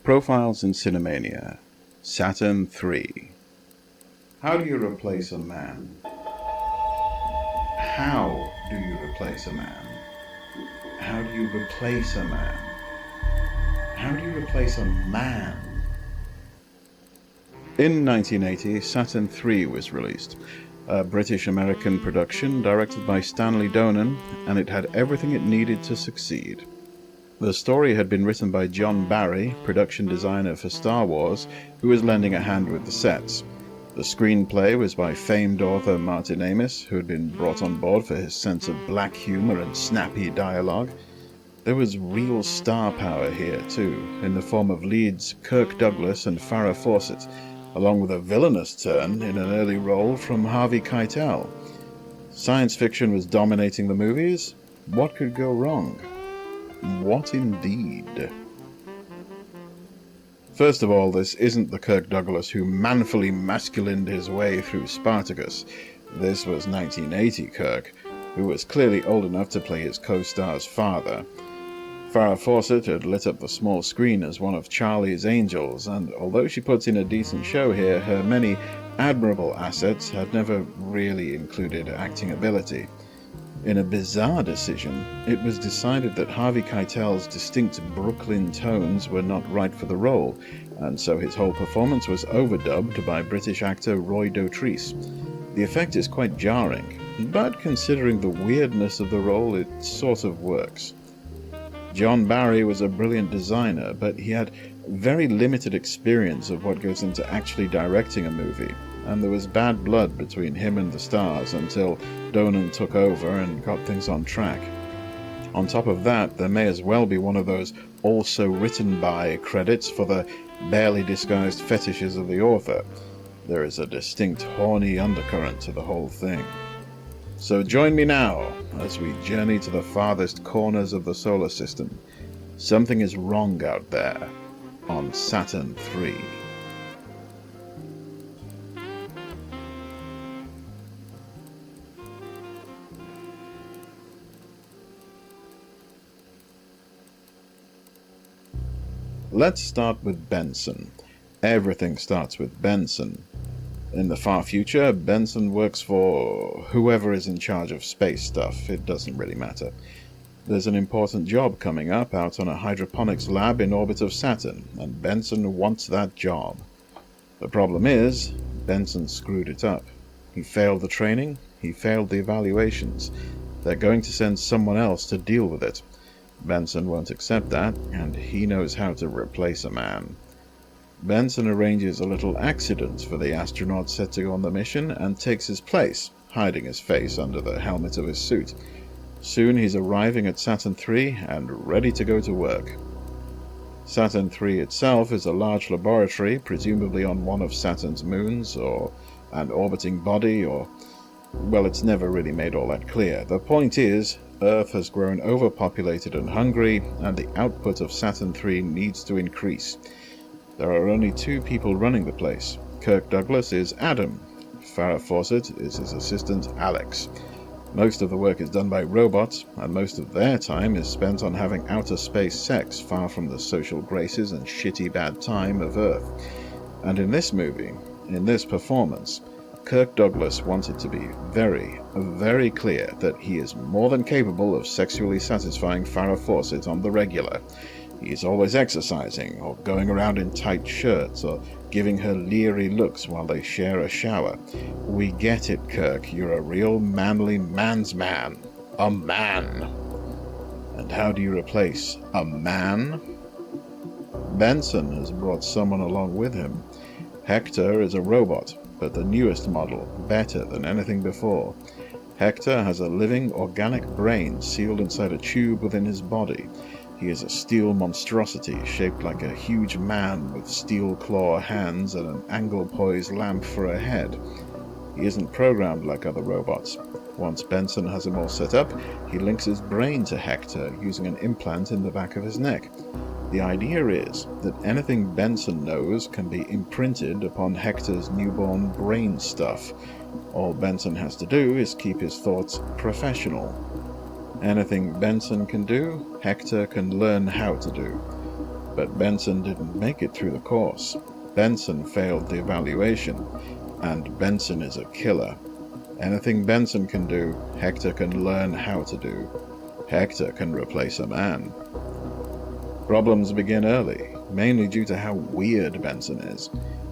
Profiles in Cinemania, Saturn 3. How do you replace a man? How do you replace a man? How do you replace a man? How do you replace a man? In 1980, Saturn 3 was released, a British-American production directed by Stanley Donen, and it had everything it needed to succeed. The story had been written by John Barry, production designer for Star Wars, who was lending a hand with the sets. The screenplay was by famed author Martin Amis, who had been brought on board for his sense of black humor and snappy dialogue. There was real star power here, too, in the form of leads Kirk Douglas and Farrah Fawcett, along with a villainous turn in an early role from Harvey Keitel. Science fiction was dominating the movies. What could go wrong? What indeed? First of all, this isn't the Kirk Douglas who manfully masculined his way through Spartacus. This was 1980 Kirk, who was clearly old enough to play his co-star's father. Farrah Fawcett had lit up the small screen as one of Charlie's angels, and although she puts in a decent show here, her many admirable assets had never really included acting ability. In a bizarre decision, it was decided that Harvey Keitel's distinct Brooklyn tones were not right for the role, and so his whole performance was overdubbed by British actor Roy Dotrice. The effect is quite jarring, but considering the weirdness of the role, it sort of works. John Barry was a brilliant designer, but he had very limited experience of what goes into actually directing a movie, and there was bad blood between him and the stars until Donen took over and got things on track. On top of that, there may as well be one of those also written by credits for the barely disguised fetishes of the author. There is a distinct horny undercurrent to the whole thing. So join me now as we journey to the farthest corners of the solar system. Something is wrong out there on Saturn 3. Let's start with Benson. Everything starts with Benson. In the far future, Benson works for whoever is in charge of space stuff. It doesn't really matter. There's an important job coming up out on a hydroponics lab in orbit of Saturn, and Benson wants that job. The problem is, Benson screwed it up. He failed the training, he failed the evaluations. They're going to send someone else to deal with it. Benson won't accept that, and he knows how to replace a man. Benson arranges a little accident for the astronaut set to go on the mission and takes his place, hiding his face under the helmet of his suit. Soon he's arriving at Saturn 3 and ready to go to work. Saturn 3 itself is a large laboratory, presumably on one of Saturn's moons, or an orbiting body, or... well, it's never really made all that clear. The point is, Earth has grown overpopulated and hungry, and the output of Saturn 3 needs to increase. There are only two people running the place. Kirk Douglas is Adam. Farrah Fawcett is his assistant, Alex. Most of the work is done by robots, and most of their time is spent on having outer space sex far from the social graces and shitty bad time of Earth. And in this movie, in this performance, Kirk Douglas wanted to be very, very clear that he is more than capable of sexually satisfying Farrah Fawcett on the regular. He is always exercising, or going around in tight shirts, or giving her leery looks while they share a shower. We get it, Kirk. You're a real manly man's man. A man. And how do you replace a man? Benson has brought someone along with him. Hector is a robot, but the newest model, better than anything before. Hector has a living, organic brain sealed inside a tube within his body. He is a steel monstrosity shaped like a huge man with steel claw hands and an angle-poised lamp for a head. He isn't programmed like other robots. Once Benson has him all set up, he links his brain to Hector using an implant in the back of his neck. The idea is that anything Benson knows can be imprinted upon Hector's newborn brain stuff. All Benson has to do is keep his thoughts professional. Anything Benson can do, Hector can learn how to do. But Benson didn't make it through the course. Benson failed the evaluation, and Benson is a killer. Anything Benson can do, Hector can learn how to do. Hector can replace a man. Problems begin early, mainly due to how weird Benson is.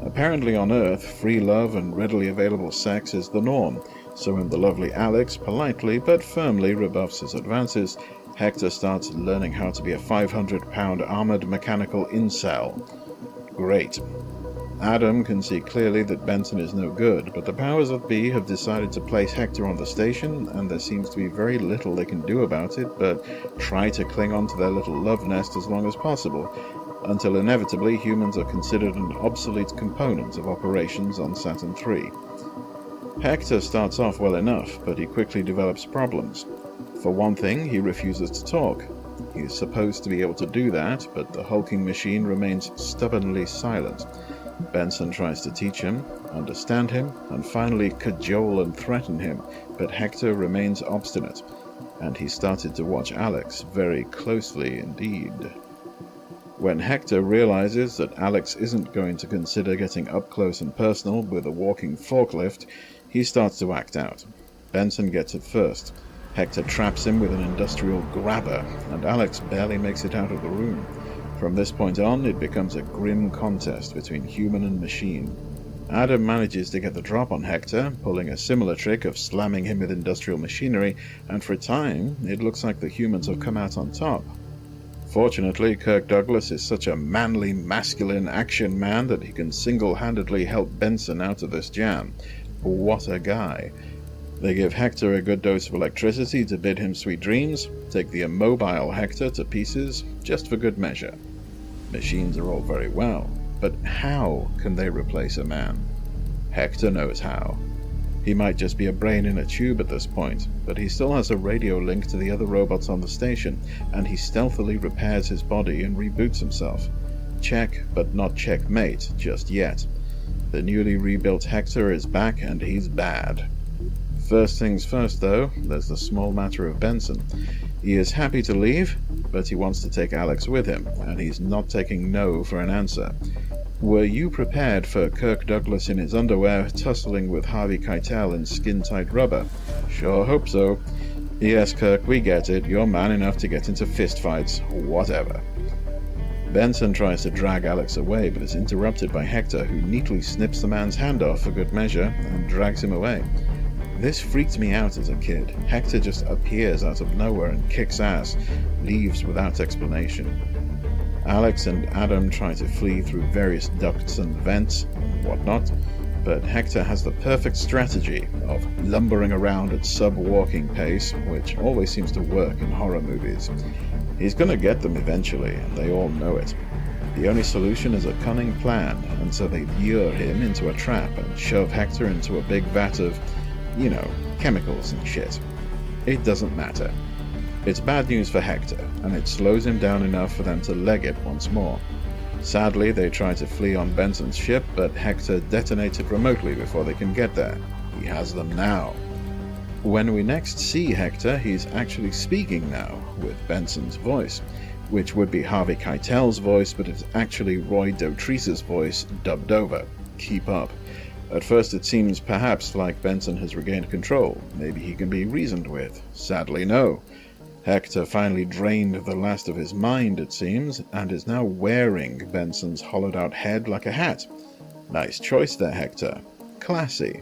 Apparently on Earth, free love and readily available sex is the norm, so when the lovely Alex politely but firmly rebuffs his advances, Hector starts learning how to be a 500-pound armored mechanical incel. Great. Adam can see clearly that Benson is no good, but the powers that be have decided to place Hector on the station, and there seems to be very little they can do about it but try to cling on to their little love nest as long as possible, until inevitably humans are considered an obsolete component of operations on Saturn III. Hector starts off well enough, but he quickly develops problems. For one thing, he refuses to talk. He is supposed to be able to do that, but the hulking machine remains stubbornly silent. Benson tries to teach him, understand him, and finally cajole and threaten him, but Hector remains obstinate, and he started to watch Alex very closely indeed. When Hector realizes that Alex isn't going to consider getting up close and personal with a walking forklift, he starts to act out. Benson gets it first. Hector traps him with an industrial grabber, and Alex barely makes it out of the room. From this point on, it becomes a grim contest between human and machine. Adam manages to get the drop on Hector, pulling a similar trick of slamming him with industrial machinery, and for a time, it looks like the humans have come out on top. Fortunately, Kirk Douglas is such a manly, masculine action man that he can single-handedly help Benson out of this jam. What a guy. They give Hector a good dose of electricity to bid him sweet dreams, take the immobile Hector to pieces, just for good measure. Machines are all very well, but how can they replace a man? Hector knows how. He might just be a brain in a tube at this point, but he still has a radio link to the other robots on the station, and he stealthily repairs his body and reboots himself. Check, but not checkmate just yet. The newly rebuilt Hector is back, and he's bad. First things first, though, there's the small matter of Benson. He is happy to leave, but he wants to take Alex with him, and he's not taking no for an answer. Were you prepared for Kirk Douglas in his underwear tussling with Harvey Keitel in skin-tight rubber? Sure hope so. Yes, Kirk, we get it. You're man enough to get into fistfights. Whatever. Benson tries to drag Alex away, but is interrupted by Hector, who neatly snips the man's hand off for good measure and drags him away. This freaked me out as a kid. Hector just appears out of nowhere and kicks ass, leaves without explanation. Alex and Adam try to flee through various ducts and vents and whatnot, but Hector has the perfect strategy of lumbering around at sub-walking pace, which always seems to work in horror movies. He's gonna get them eventually, and they all know it. The only solution is a cunning plan, and so they lure him into a trap and shove Hector into a big vat of, chemicals and shit. It doesn't matter. It's bad news for Hector, and it slows him down enough for them to leg it once more. Sadly, they try to flee on Benson's ship, but Hector detonates it remotely before they can get there. He has them now. When we next see Hector, he's actually speaking now, with Benson's voice, which would be Harvey Keitel's voice, but it's actually Roy Dotrice's voice dubbed over. Keep up. At first it seems perhaps like Benson has regained control. Maybe he can be reasoned with. Sadly, no. Hector finally drained the last of his mind, it seems, and is now wearing Benson's hollowed-out head like a hat. Nice choice there, Hector. Classy.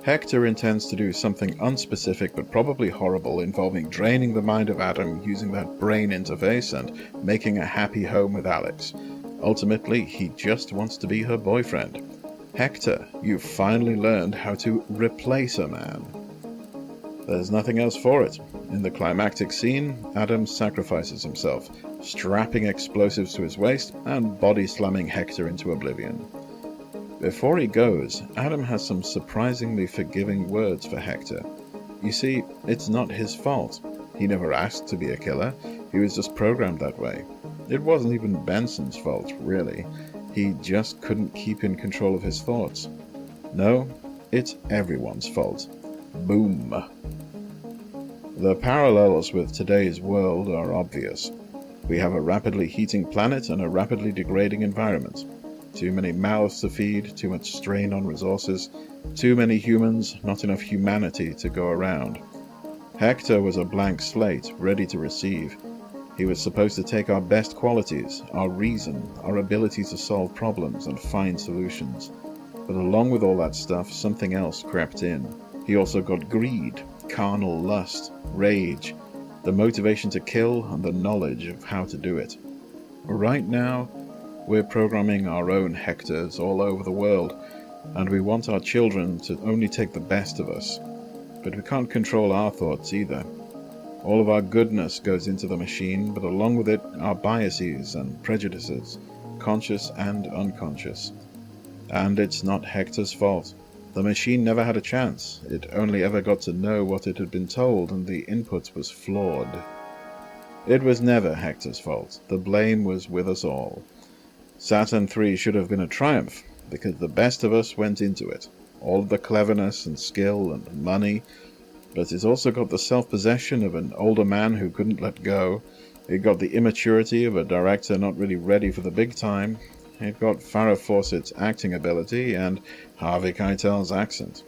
Hector intends to do something unspecific but probably horrible, involving draining the mind of Adam using that brain interface and making a happy home with Alex. Ultimately, he just wants to be her boyfriend. Hector, you've finally learned how to replace a man. There's nothing else for it. In the climactic scene, Adam sacrifices himself, strapping explosives to his waist and body-slamming Hector into oblivion. Before he goes, Adam has some surprisingly forgiving words for Hector. You see, it's not his fault. He never asked to be a killer. He was just programmed that way. It wasn't even Benson's fault, really. He just couldn't keep in control of his thoughts. No, it's everyone's fault. Boom. The parallels with today's world are obvious. We have a rapidly heating planet and a rapidly degrading environment. Too many mouths to feed, too much strain on resources, too many humans, not enough humanity to go around. Hector was a blank slate, ready to receive. He was supposed to take our best qualities, our reason, our ability to solve problems and find solutions. But along with all that stuff, something else crept in. He also got greed, carnal lust, rage, the motivation to kill, and the knowledge of how to do it. Right now, we're programming our own Hectors all over the world, and we want our children to only take the best of us. But we can't control our thoughts either. All of our goodness goes into the machine, but along with it, our biases and prejudices, conscious and unconscious. And it's not Hector's fault. The machine never had a chance. It only ever got to know what it had been told, and the input was flawed. It was never Hector's fault. The blame was with us all. Saturn III should have been a triumph, because the best of us went into it. All of the cleverness and skill and money, but it also got the self-possession of an older man who couldn't let go. It got the immaturity of a director not really ready for the big time. It got Farrah Fawcett's acting ability and Harvey Keitel's accent.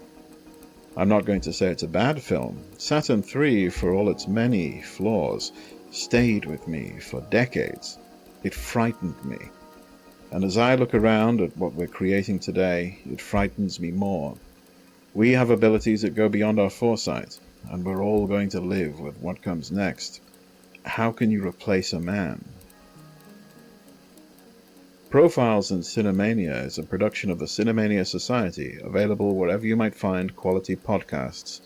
I'm not going to say it's a bad film. Saturn III, for all its many flaws, stayed with me for decades. It frightened me. And as I look around at what we're creating today, it frightens me more. We have abilities that go beyond our foresight, and we're all going to live with what comes next. How can you replace a man? Profiles in Cinemania is a production of the Cinemania Society, available wherever you might find quality podcasts.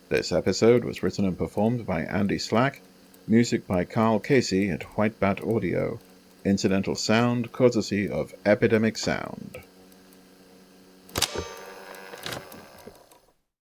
This episode was written and performed by Andy Slack, music by Carl Casey at White Bat Audio, incidental sound courtesy of Epidemic Sound.